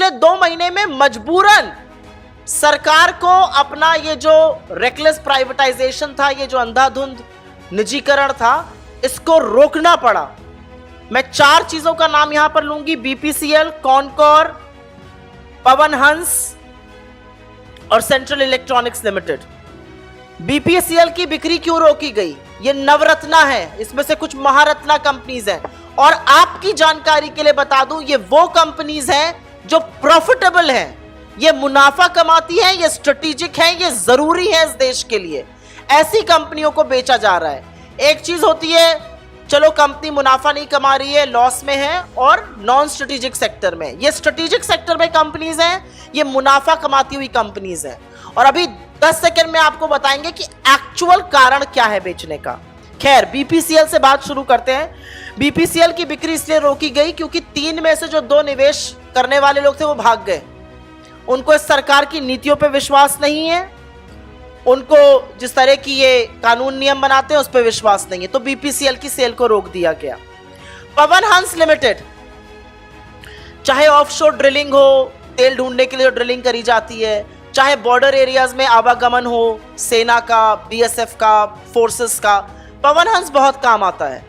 पिछले 2 महीने में मजबूरन सरकार को अपना ये जो रेकलेस प्राइवेटाइजेशन था, ये जो अंधाधुंध निजीकरण था, इसको रोकना पड़ा। मैं 4 चीजों का नाम यहां पर लूंगी, बीपीसीएल, कॉनकोर, पवन हंस और सेंट्रल इलेक्ट्रॉनिक्स लिमिटेड। बीपीसीएल की बिक्री क्यों रोकी गई? ये नवरत्ना है, इसमें से कुछ महारत्ना कंपनीज हैं। और आपकी जानकारी के लिए बता दूं, ये वो कंपनीज हैं जो प्रॉफिटेबल हैं, ये मुनाफा कमाती हैं, ये स्ट्रेटेजिक हैं, ये जरूरी है इस देश के लिए। ऐसी कंपनियों को बेचा जा रहा है। एक चीज होती है, चलो कंपनी मुनाफा नहीं कमा रही है, लॉस में है, और नॉन स्ट्रेटेजिक सेक्टर में। ये स्ट्रेटेजिक सेक्टर में कंपनीज हैं, ये मुनाफा कमाती हुई कंपनीज हैं। और अभी 10 सेकंड में आपको बताएंगे कि एक्चुअल कारण क्या है बेचने का। खैर, बीपीसीएल से बात शुरू करते हैं। बीपीसीएल की बिक्री इसलिए रोकी गई क्योंकि 3 में से जो 2 निवेश करने वाले लोग थे वो भाग गए। उनको इस सरकार की नीतियों पे विश्वास नहीं है, उनको जिस तरह की ये कानून नियम बनाते हैं उस पर विश्वास नहीं है, तो बीपीसीएल की सेल को रोक दिया गया। पवन हंस लिमिटेड, चाहे ऑफशोर ड्रिलिंग हो, तेल ढूंढने के लिए जो ड्रिलिंग करी जाती है, चाहे बॉर्डर एरियाज में आवागमन हो, सेना का, बीएसएफ का, फोर्सेस का, पवन हंस बहुत काम आता है।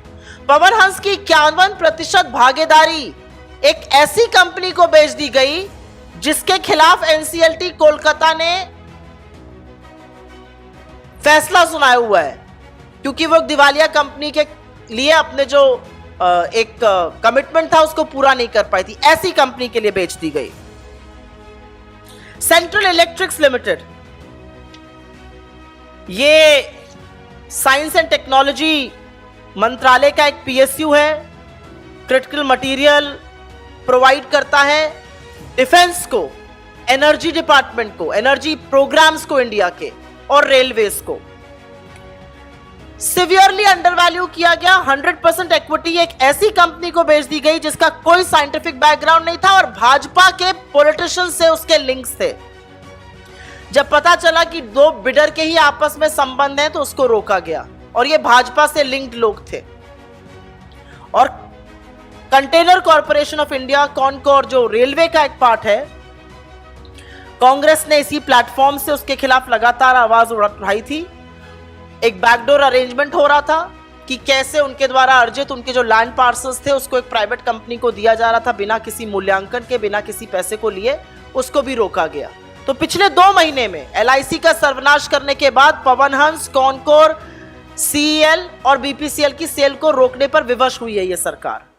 पवन हंस की 51% भागीदारी एक ऐसी कंपनी को बेच दी गई जिसके खिलाफ एनसीएलटी कोलकाता ने फैसला सुनाया हुआ है, क्योंकि वो दिवालिया कंपनी के लिए अपने जो एक कमिटमेंट था उसको पूरा नहीं कर पाई थी। ऐसी कंपनी के लिए बेच दी गई। सेंट्रल इलेक्ट्रिक्स लिमिटेड, ये साइंस एंड टेक्नोलॉजी मंत्रालय का एक पीएसयू है, क्रिटिकल मटेरियल प्रोवाइड करता है डिफेंस को, एनर्जी डिपार्टमेंट को, एनर्जी प्रोग्राम्स को इंडिया के, और रेलवेज को। सिवियरली अंडरवैल्यू किया गया। 100% इक्विटी एक ऐसी कंपनी को बेच दी गई जिसका कोई साइंटिफिक बैकग्राउंड नहीं था और भाजपा के पॉलिटिशियंस से उसके लिंक्स थे। जब पता चला कि 2 बिडर के ही आपस में संबंध हैं तो उसको रोका गया, और ये भाजपा से लिंक्ड लोग थे। और container corporation of India, Concor, जो रेलवे का एक पार्ट है, कांग्रेस ने इसी प्लेटफॉर्म से उसके खिलाफ लगातार आवाज उठाई थी। एक बैकडोर अरेंजमेंट हो रहा था कि कैसे उनके द्वारा अर्जित उनके जो लैंड पार्सल्स थे उसको एक प्राइवेट कंपनी को दिया जा रहा था, बिना किसी मूल्यांकन के, बिना किसी पैसे को लिए, उसको भी रोका गया। तो पिछले 2 महीने में एलआईसी का सर्वनाश करने के बाद पवन हंस, कॉनकोर, सीईएल और बीपीसीएल की सेल को रोकने पर विवश हुई है ये सरकार।